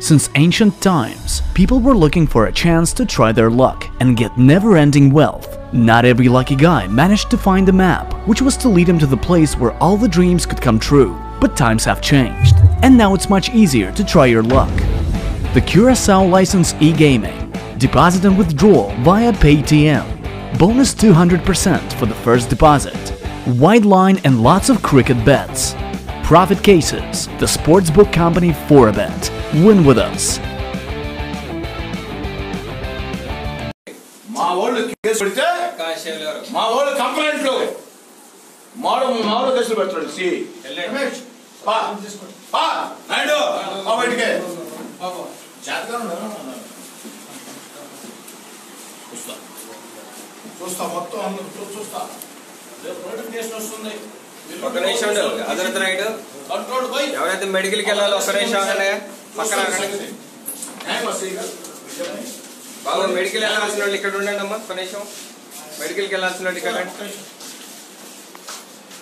Since ancient times, people were looking for a chance to try their luck and get never-ending wealth. Not every lucky guy managed to find a map, which was to lead him to the place where all the dreams could come true. But times have changed, and now it's much easier to try your luck. The Curacao License e-Gaming. Deposit and withdrawal via Paytm. Bonus 200% for the first deposit. Wide line and lots of cricket bets. Profit cases. The sportsbook company Forabet. Win with us. మా వాళ్ళు case పెడితే మా వాళ్ళు కంప్లైంట్లు మాడు కేసులు పెడతాడు C Naidu బయటికి చూస్తా మొత్తం చూస్తా నోటిఫికేషన్ వస్తుంది. ఒక నిమిషం అదనత నాయుడు ఎవరైతే మెడికల్కి వెళ్ళాలో ఒక నిమిషం పక్కన బాబు మెడికల్ వెళ్ళాల్సిన వాళ్ళు ఇక్కడ ఉండండి అమ్మా. ఒక నిమిషం మెడికల్కి వెళ్ళాల్సిన వాళ్ళు ఇక్కడ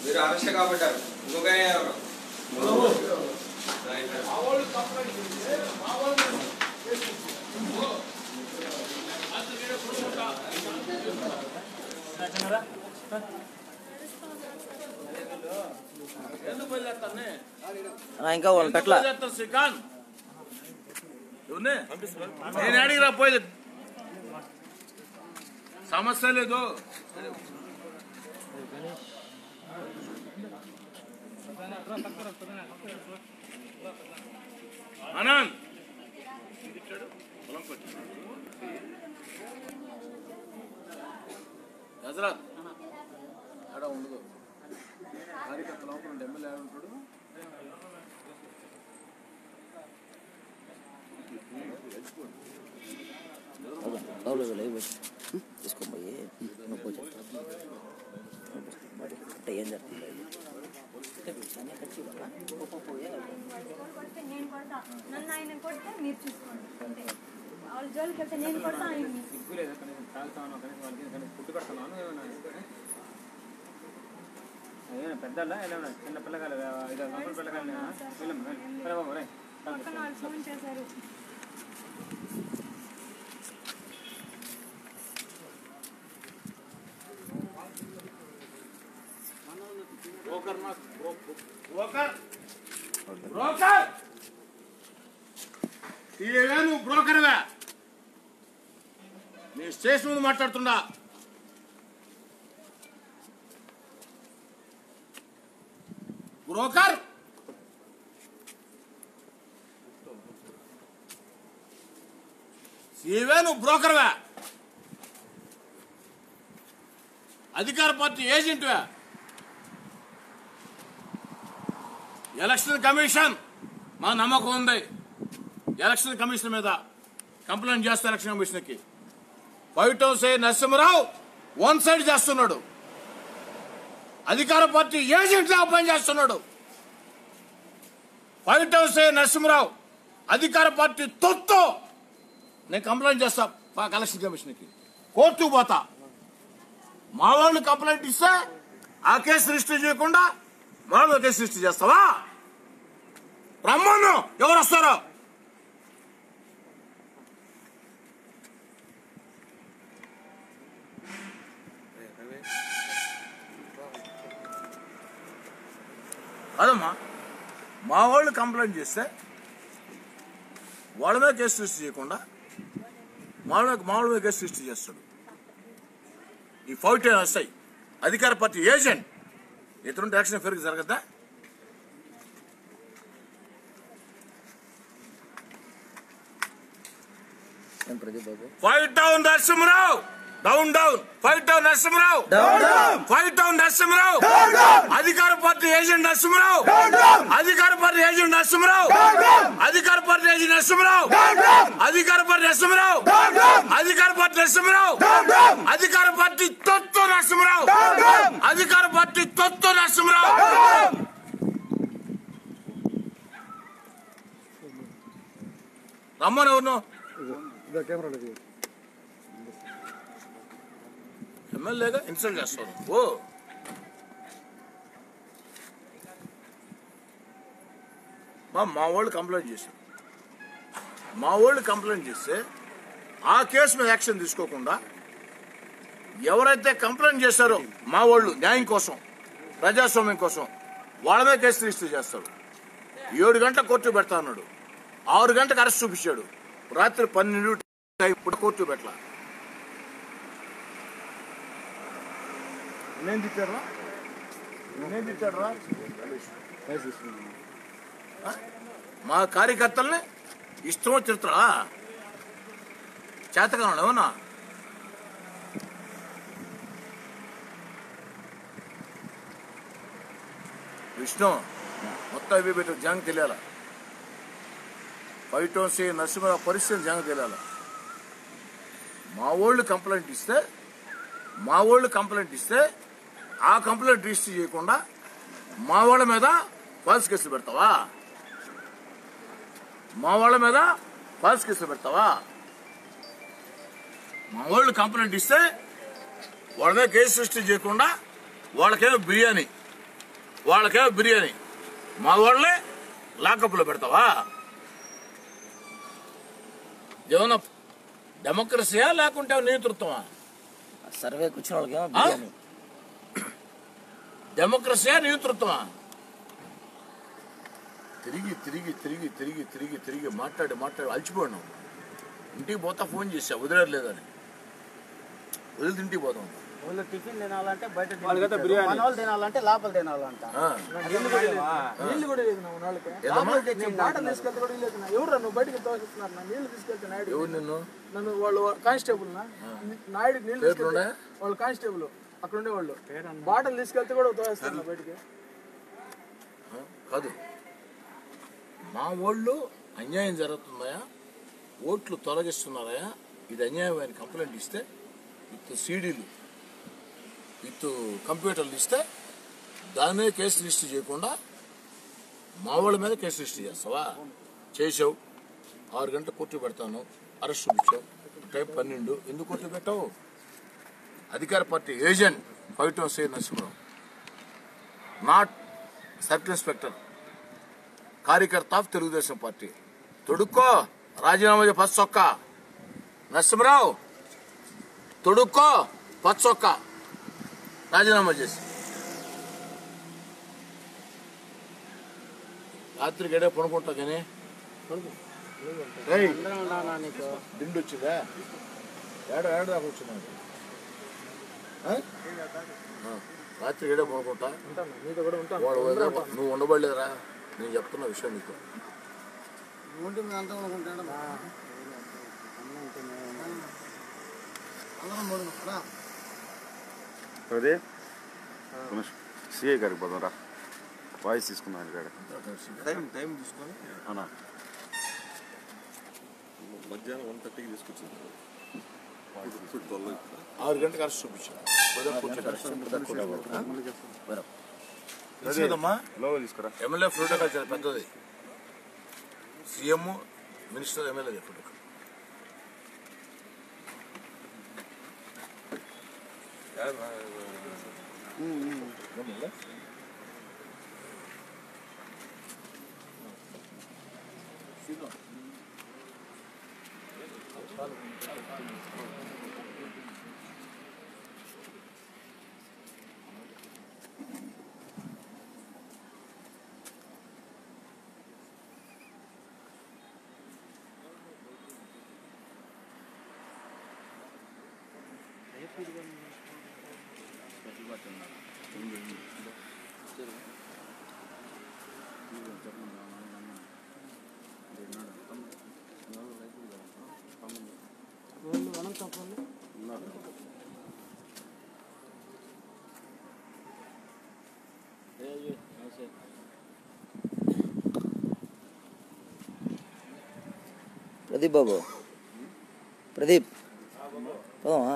మీరు అరెస్ట్ కాబట్టారు. ఇంకొక ఇంకా పెట్టలా శ్రీకాంత్ నేను అడిగిరా పోయి సమస్య లేదు. ఆనంద్ హజరత్ అక్కడ ఉండదు కార్యకర్త లోపల ఎమ్మెల్యే ఉంటాడు. తీసుకోబోయి ఏం చెప్తుంది నన్ను ఆయన కొడితే మీరు చూసుకోండి. వాళ్ళ జోలికి వెళ్తే నేను కొడతా ఆయన ఫుడ్ పెడుతున్నాను. ఏమైనా పెద్దలా ఏమైనా చిన్న పిల్లగాలు 5 సంవత్సరాల పిల్లగాలు పక్కన వాళ్ళు ఫోన్ చేశారు. నువ్వు బ్రోకర్వే. నీ స్టేషన్ ముందు మాట్లాడుతున్నా. బ్రోకర్ సీవే నువ్వు బ్రోకర్వే. అధికార పార్టీ ఏజెంట్వే. ఎలక్షన్ కమిషన్ మా నమ్మకం ఉంది. ఎలక్షన్ కమిషన్ మీద కంప్లైంట్ చేస్తా. ఎలక్షన్ కమిషన్కి white house Narasimha Rao one side చేస్తున్నాడు. అధికార పార్టీ ఏజెంట్ లా పనిచేస్తున్నాడు. వైట్ హౌస్ నరసింహరావు అధికార పార్టీ తొత్తు. నేను కంప్లైంట్ చేస్తా ఎలక్షన్ కమిషన్కి. కోర్టుకు పోతా. మా వాళ్ళు కంప్లైంట్ ఇస్తే ఆ కేసు రిజిస్టర్ చేయకుండా మా వాళ్ళు కేసు రిజిస్టర్ చేస్తావా? రమ్మను. ఎవరు వస్తారో అదమ్మా. మా వాళ్ళు కంప్లైంట్ చేస్తే వాళ్ళ మీద కేసు రిజిస్టర్ చేయకుండా మా వాళ్ళ మీద కేసు రిజిస్టర్ చేస్తాడు. ఈ ఫౌట్ వస్తాయి. అధికార పార్టీ ఏజెంట్ ఇతరుంటే యాక్షన్ ఫేర్కి జరగద్దా? Fight down Narasimharao. Down down. Fight down Narasimharao. Fight down Narasimharao. అధికార పార్టీ ఏజెంట్ నరసింహరావు. అధికార పార్టీ ఏజెంట్ నరసింహరావు. అధికార పార్టీ ఏజెంట్ నరసింహరావు. అధికార పార్టీ నరసింహరావు. అధికార పార్టీ నరసింహరావు. అధికార పార్టీ తొత్తు నరసింహరావు. అధికార పార్టీ తొత్తు నరసింహరావు. రమ్మను. ఎవరు ఎమ్మెల్యేగా ఇన్సల్ట్ చేస్తాను. ఓ మా వాళ్ళు కంప్లైంట్ చేశారు. మా వాళ్ళు కంప్లైంట్ చేస్తే ఆ కేసు మీద యాక్షన్ తీసుకోకుండా ఎవరైతే కంప్లైంట్ చేశారో మా వాళ్ళు న్యాయం కోసం ప్రజాస్వామ్యం కోసం వాళ్ళ మీద కేసు రిజిస్టర్ చేస్తాడు. 7 గంటల కోర్టు పెడతా అన్నాడు, 6 గంటలకు అరెస్ట్ చూపించాడు, రాత్రి 12 ఇప్పుడు కోర్టు పెట్టలా. నేను తిట్టారా మా కార్యకర్తల్ని ఇష్టమో తిడతారా? చేతగా ఏమన్నా విష్ణు మొత్తం ఇవి పెట్టు జంగ్ తెలియాల. ఫైటోసి నరసింహరావు పరిస్థితి జంగ్ తెలియాల. మా వాళ్ళు కంప్లైంట్ ఇస్తే ఆ కంప్లైంట్ రిజిస్టర్ చేయకుండా మా వాళ్ళ మీద ఫాల్స్ కేసులు పెడతావా? మా వాళ్ళు కంప్లైంట్ ఇస్తే వాళ్ళ మీద కేసు రిజిస్టర్ చేయకుండా వాళ్ళకేమో బిర్యానీ మా వాళ్ళే లాకప్లో పెడతావా? ఏమన్నా డెమోక్రసీయా లేకుంటే నేతృత్వమా? సర్వే కూర్చున్న వాళ్ళకేమో బిర్యానీ. డెమోక్రసీయా నేతృత్వమా? తిరిగి మాట్లాడి అలసిపోయాను. ఇంటికి పోతా ఫోన్ చేసా వదిలేదని, వదిలి ఇంటికి పోతాం. టిఫిన్ తినాలంటే బయట బిర్యానీ తినాలంటే లోపల తినాలంట. నీళ్ళు కూడా లేదు బాటలు తీసుకెళ్తే కూడా లేదు. ఎవరు నువ్వు బయటకి తోస్తున్నారు? నీళ్లు తీసుకెళ్తే నాయుడు నన్ను వాళ్ళు కానిస్టేబుల్ నాయుడు నీళ్ళు తీసుకెళ్తే వాళ్ళు కానిస్టేబుల్ అక్కడ ఉండేవాళ్ళు బాటలు తీసుకెళ్తే కూడా తోస్తారు బయటికి. కాదు మా వాళ్ళు అన్యాయం జరుగుతుందయా, ఓట్లు తొలగిస్తున్నారయా, ఇది అన్యాయం అని కంప్లైంట్ ఇస్తే విత్ సీడీలు విత్ కంప్యూటర్లు ఇస్తే దాని మీద కేసు రిజిస్టర్ చేయకుండా మా వాళ్ళ మీద కేసు రిజిస్టర్ చేస్తావా? చేసావు. 6 గంటల కోర్టు పెడతాను, అరెస్ట్ చూపించావు, టైం 12. ఎందుకు కోర్టు పెట్టావు? అధికార పార్టీ ఏజెంట్ ఫైటోసి నరసింహరావు, నాట్ సర్కిల్ ఇన్స్పెక్టర్, కార్యకర్త ఆఫ్ తెలుగుదేశం పార్టీ. తొడుక్కో రాజీనామా పచ్చొక్క నరసింహరావు, తొడుక్కో పచ్చొక్క రాజీనామా చేసి రాత్రి గడే పడుకుంటా కానీ దిండు వచ్చిందా? ఏడాది దాకా వచ్చిందా? రాత్రి గడే పడుకుంటా. నువ్వు ఉండబడలేదురా, నేను చెప్తున్న విషయం నీకు. అదే సిఐ గారికి పోదాం రా, వాయిస్ తీసుకున్నాను ఇక్కడ. టైం తీసుకొని అవునా? మధ్యాహ్నం 1:30కి తీసుకొచ్చింది. 6 గంటలకు అరెస్ట్ చూపించాను. తీసుకురా. ఎమ్మెల్యే ప్రోటోకాల్ చాలా పెద్దది. CM minister MLA protocol. Pradeep Babu, Pradeep పోదామా?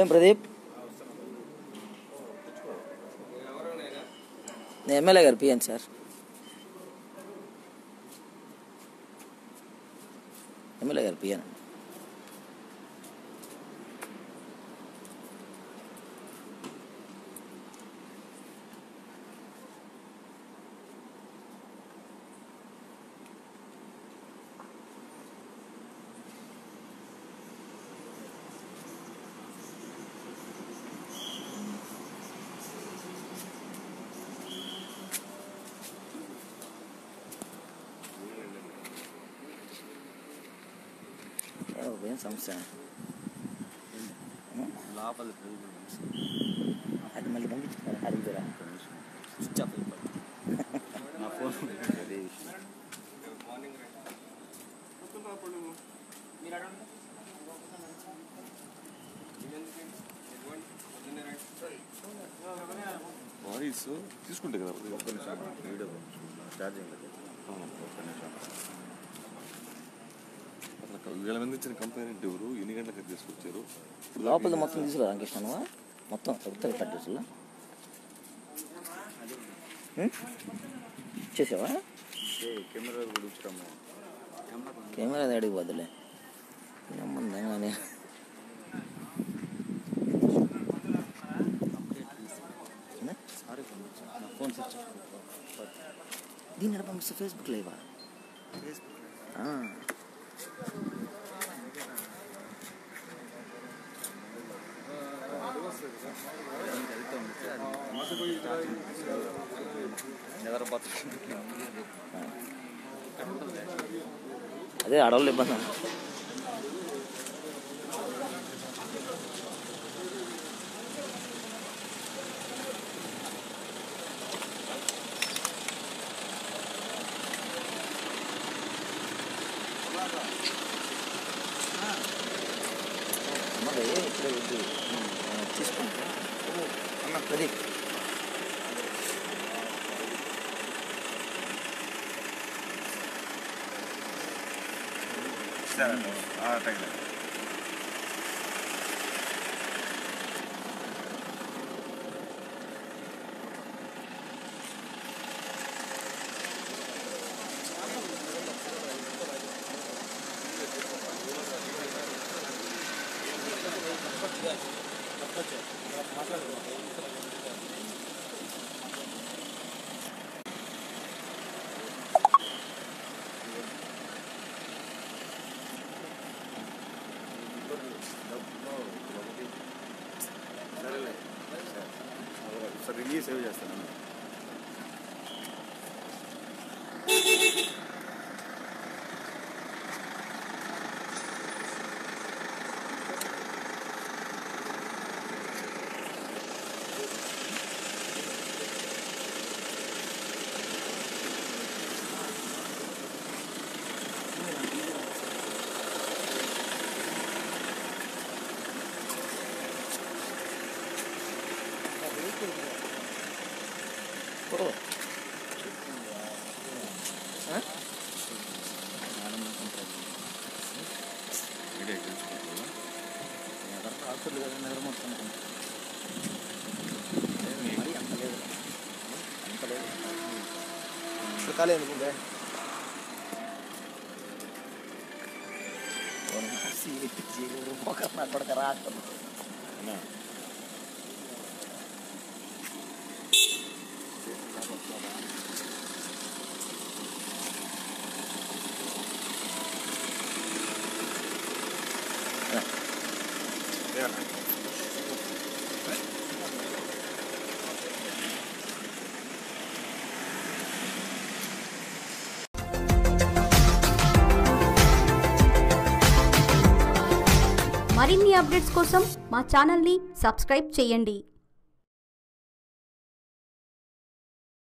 ఏం ప్రదీప్? నేను ఎమ్మెల్యే గారు పిఎన్ సార్. ఎమ్మెల్యే గారు పిఎన్. ఏం సమస్య? అది మళ్ళీ పంపించుకున్నారు అడుగుతారా? నా ఫోన్ వాయిస్ తీసుకుంటే కదా ఒక్క నిమిషం ఛార్జింగ్ ఒక్క నిమిషం. అసలు వీళ్ళ మీద ఇచ్చిన కంప్లైంట్ ఎవరు, ఎన్ని గంటలకు తీసుకొచ్చారు? లోపల మొత్తం తీసుకురా రామకృష్ణ, మొత్తం ఉత్తర కట్టేసులా చేసావా? కెమెరా కూడా ఇచ్చాము. కెమెరా అడిగి వద్దులే నమ్మందానే. దీన్ని ఎక్కడ పంపిస్తా? ఫేస్బుక్ లైవా? అదే ఆడవాళ్ళు ఇబ్బంది. అమ్మదే ఇక్కడే వద్దు తీసుకుంటా అన్న ప్రదీప్. సార్ రిలీజ్ సేవ్ చేస్తాను. కాలేదు అనుకుంటే కొడక రా మరిన్ని అప్డేట్స్ కోసం మా ఛానల్ని సబ్స్క్రైబ్ చేయండి.